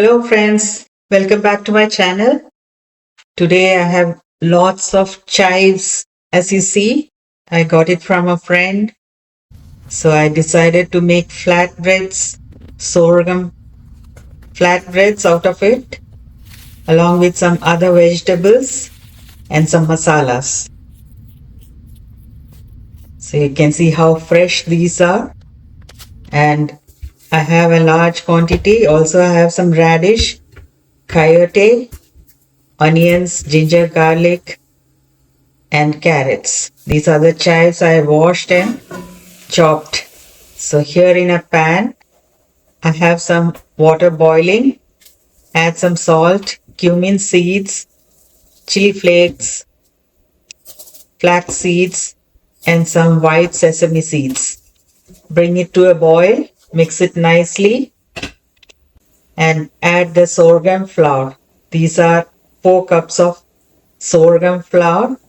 Hello friends, welcome back to my channel. Today I have lots of chives. As you see, I got it from a friend. So I decided to make sorghum flatbreads out of it, along with some other vegetables and some masalas. So you can see how fresh these are. And I have a large quantity. Also I have some radish, coyote, onions, ginger, garlic, and carrots. These are the chives I washed and chopped. So here in a pan, I have some water boiling. Add some salt, cumin seeds, chili flakes, flax seeds, and some white sesame seeds. Bring it to a boil, mix it nicely, and add the sorghum flour. These are 4 cups of sorghum flour.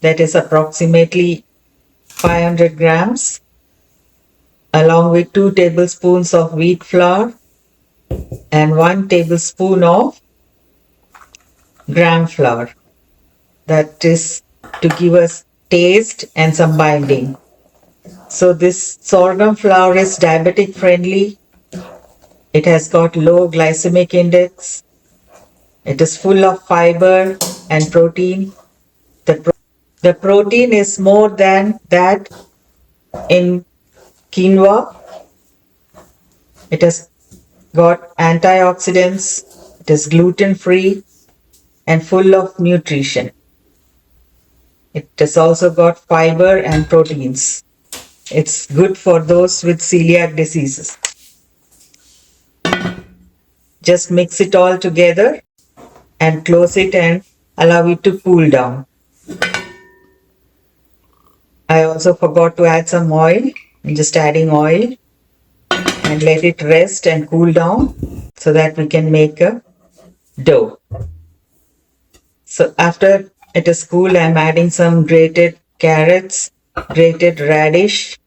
That is approximately 500 grams, along with 2 tablespoons of wheat flour and 1 tablespoon of gram flour. That is to give us taste and some binding. So this sorghum flour is diabetic friendly. It has got low glycemic index. It is full of fiber and protein. The protein is more than that in quinoa. It has got antioxidants. It is gluten free and full of nutrition. It has also got fiber and proteins. It's good for those with celiac diseases. Just mix it all together and close it and allow it to cool down. I also forgot to add some oil. I'm just adding oil and let it rest and cool down so that we can make a dough. So after it is cool, I'm adding some grated carrots, grated radish.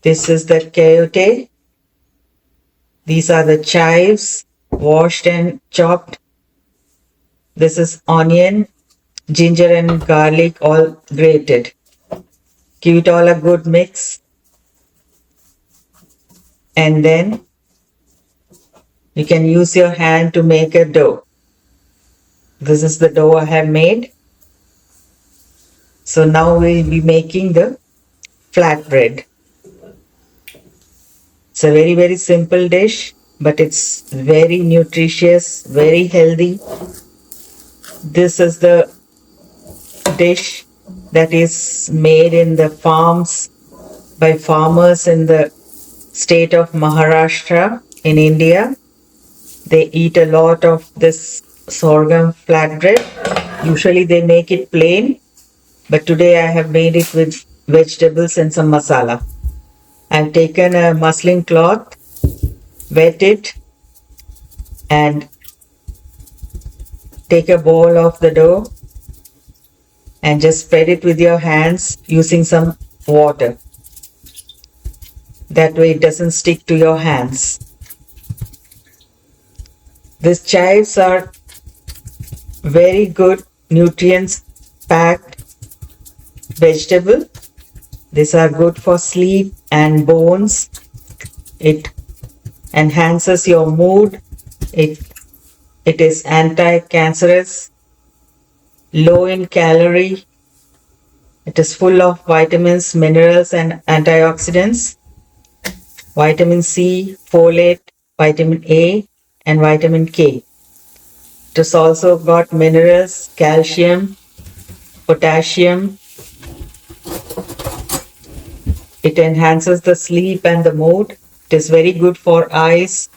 This is the coyote. These are the chives, washed and chopped. This is onion, ginger and garlic, all grated. Give it all a good mix. And then you can use your hand to make a dough. This is the dough I have made. So now we'll be making the flatbread. It's a very simple dish, but it's very nutritious, very healthy. This is the dish that is made in the farms by farmers in the state of Maharashtra in India. They eat a lot of this sorghum flatbread. Usually they make it plain, but today I have made it with vegetables and some masala. I've taken a muslin cloth, wet it, and take a bowl of the dough and just spread it with your hands using some water. That way it doesn't stick to your hands. These chives are very good nutrients packed vegetable. These are good for sleep and bones. It enhances your mood. It is anti-cancerous, low in calorie. It is full of vitamins, minerals and antioxidants. Vitamin C, folate, vitamin A and vitamin K. It has also got minerals, calcium, potassium. It enhances the sleep and the mood. It is very good for eyes.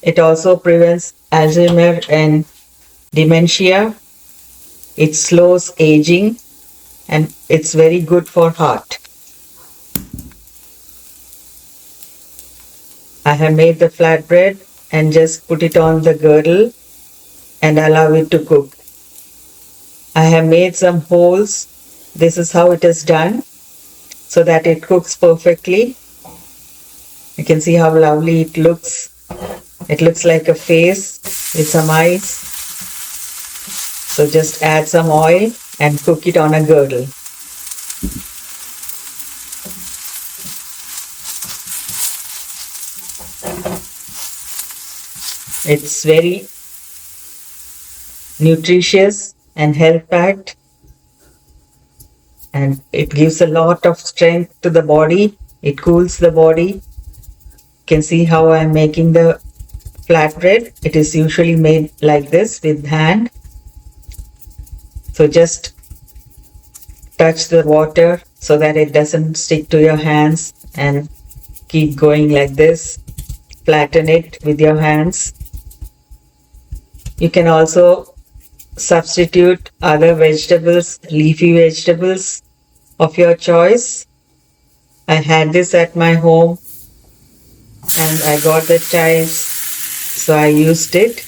It also prevents Alzheimer and dementia. It slows aging and it's very good for heart. I have made the flatbread and just put it on the girdle and allow it to cook. I have made some holes. This is how it is done so that it cooks perfectly. You can see how lovely it looks. It looks like a face with some eyes. So just add some oil and cook it on a girdle. It's very nutritious and health packed, and it gives a lot of strength to the body. It cools the body. You can see how I'm making the flatbread. It is usually made like this with hand. So just touch the water so that it doesn't stick to your hands, and keep going like this. Flatten it with your hands. You can also substitute other vegetables, leafy vegetables of your choice. I had this at my home and I got the chives, so I used it.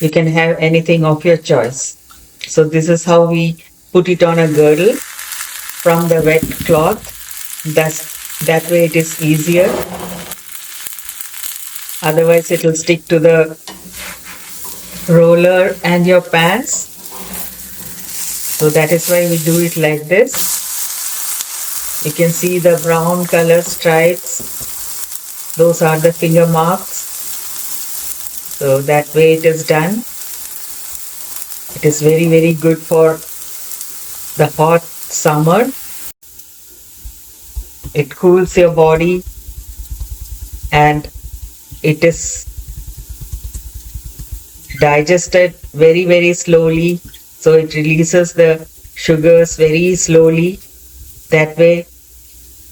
You can have anything of your choice. So this is how we put it on a girdle from the wet cloth. That way it is easier. Otherwise it will stick to the roller and your pans. So that is why we do it like this. You can see the brown color stripes. Those are the finger marks. So that way it is done. It is very, very good for the hot summer. It cools your body and it is digested very, very slowly. So it releases the sugars very slowly. That way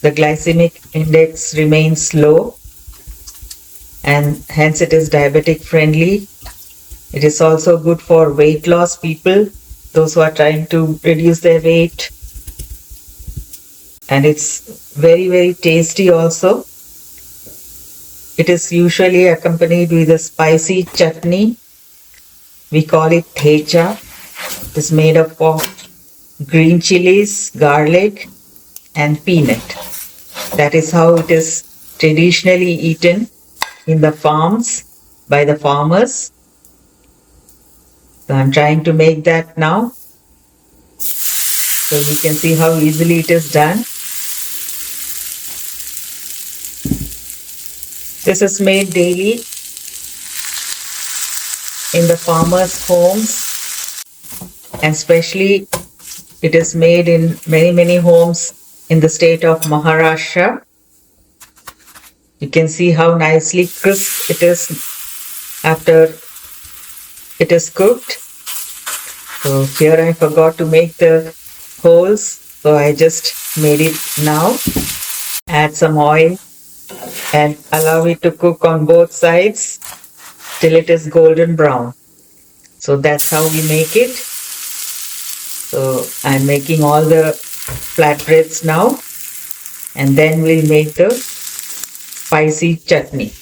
the glycemic index remains low and hence it is diabetic friendly. It is also good for weight loss people, those who are trying to reduce their weight. And it's very, very tasty also. It is usually accompanied with a spicy chutney. We call it thecha. It is made up of green chilies, garlic and peanut. That is how it is traditionally eaten in the farms by the farmers. So I'm trying to make that now. So you can see how easily it is done. This is made daily in the farmers' homes, and especially it is made in many, many homes in the state of Maharashtra. You can see how nicely crisp it is after it is cooked. So here I forgot to make the holes, so I just made it now. Add some oil and allow it to cook on both sides till it is golden brown. So that's how we make it. So I'm making all the flatbreads now, and then we'll make the spicy chutney.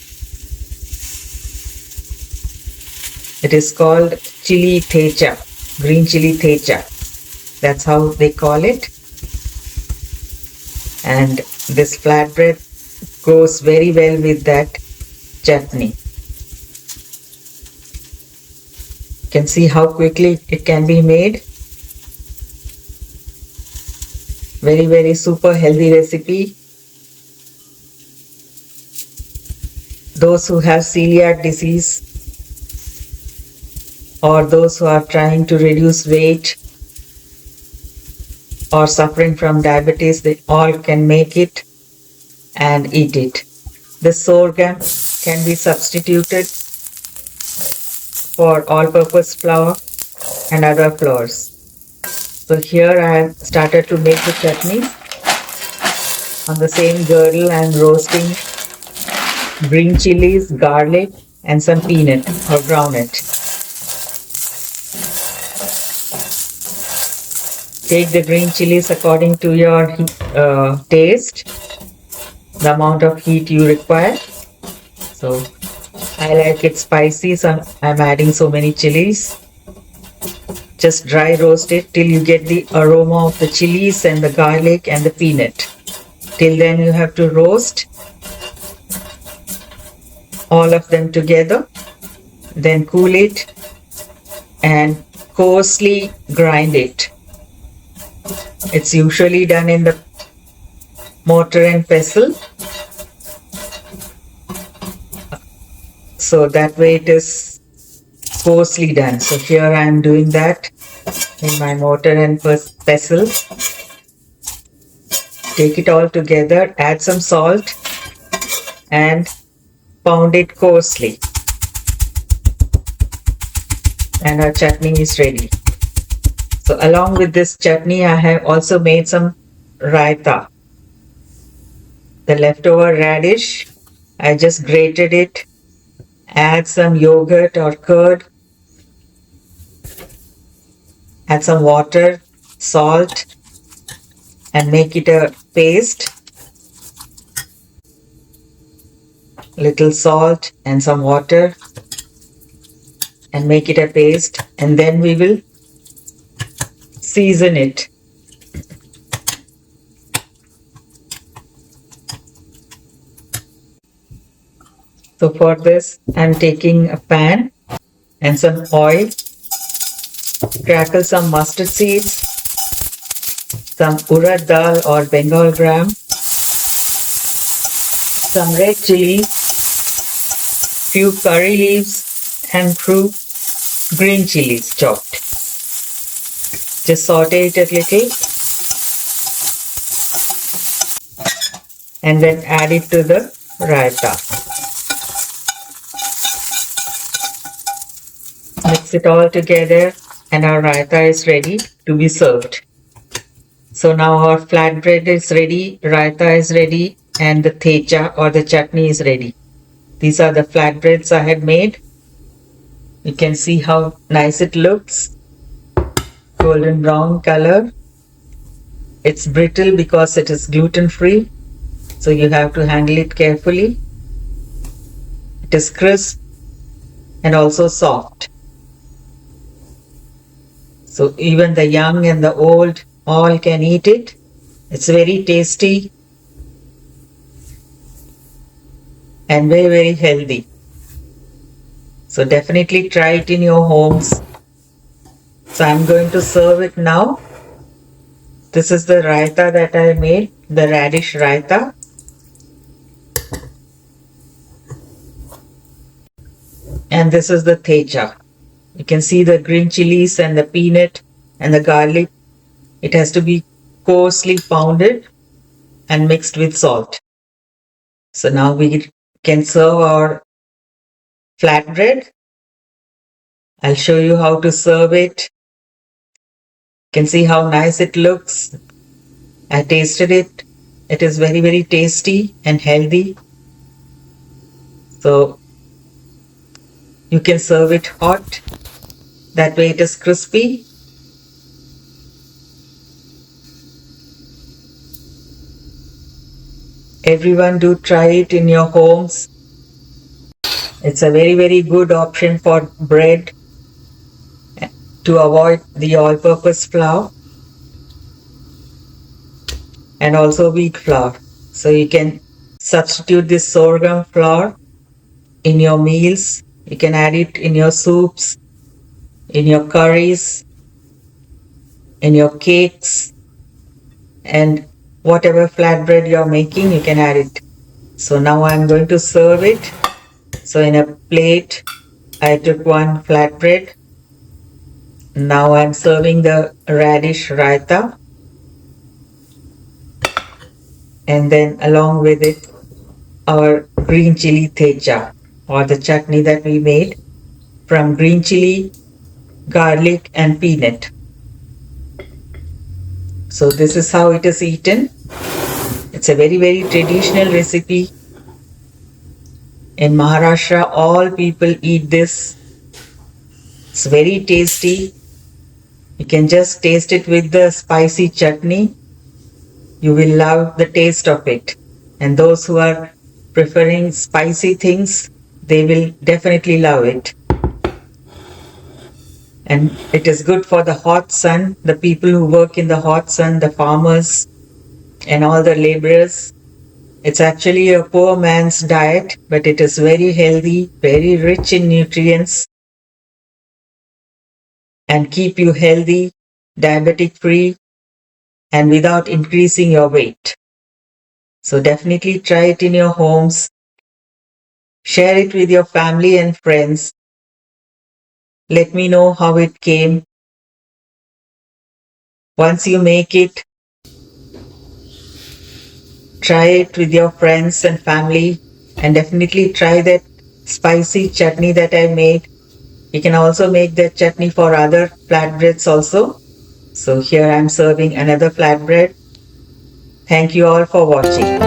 It is called chili thecha, green chili thecha. That's how they call it. And this flatbread goes very well with that chutney. You can see how quickly it can be made. Very, very super healthy recipe. Those who have celiac disease or those who are trying to reduce weight or suffering from diabetes, they all can make it and eat it. The sorghum can be substituted for all-purpose flour and other flours. So here I have started to make the chutney. On the same girdle I am roasting green chilies, garlic and some peanut or groundnut. Take the green chilies according to your taste, the amount of heat you require. So I like it spicy, so I'm adding so many chilies. Just dry roast it till you get the aroma of the chilies and the garlic and the peanut. Till then you have to roast. all of them together, then cool it and coarsely grind it. It's usually done in the mortar and pestle, so that way it is coarsely done. So here I am doing that in my mortar and pestle. Take it all together, add some salt and pound it coarsely. And our chutney is ready. So along with this chutney, I have also made some raita. The leftover radish, I just grated it, add some yogurt or curd, add some water, salt, and make it a paste. Little salt and some water and make it a paste, and then we will season it. So for this, I'm taking a pan and some oil, crackle some mustard seeds, some urad dal or Bengal gram, some red chilies, few curry leaves and few green chilies chopped. Just saute it a little and then add it to the raita. Mix it all together and our raita is ready to be served. So now our flatbread is ready, raita is ready, and the thecha or the chutney is ready. These are the flatbreads I had made. You can see how nice it looks. Golden brown color. It's brittle because it is gluten free, so you have to handle it carefully. It is crisp and also soft. So even the young and the old all can eat it. It's very tasty and very, very healthy. So definitely try it in your homes. So I'm going to serve it now. This is the raita that I made, the radish raita. And this is the thecha. You can see the green chilies and the peanut and the garlic. It has to be coarsely pounded and mixed with salt. So now we can serve our flatbread. I'll show you how to serve it. You can see how nice it looks. I tasted it. It is very, very tasty and healthy. So you can serve it hot. That way it is crispy. Everyone do try it in your homes. It's a very, very good option for bread to avoid the all-purpose flour and also wheat flour. So you can substitute this sorghum flour in your meals. You can add it in your soups, in your curries, in your cakes, and whatever flatbread you're making, you can add it. So now I'm going to serve it. So in a plate, I took one flatbread. Now I'm serving the radish raita. And then along with it, our green chili thecha or the chutney that we made from green chili, garlic and peanut. So this is how it is eaten. It's a very, very traditional recipe. In Maharashtra, all people eat this. It's very tasty. You can just taste it with the spicy chutney. You will love the taste of it. And those who are preferring spicy things, they will definitely love it. And it is good for the hot sun, the people who work in the hot sun, the farmers and all the laborers. It's actually a poor man's diet, but it is very healthy, very rich in nutrients, and keep you healthy, diabetic free, and without increasing your weight. So definitely try it in your homes. Share it with your family and friends. Let me know how it came. Once you make it, try it with your friends and family, and definitely try that spicy chutney that I made. You can also make that chutney for other flatbreads also. So here I'm serving another flatbread. Thank you all for watching.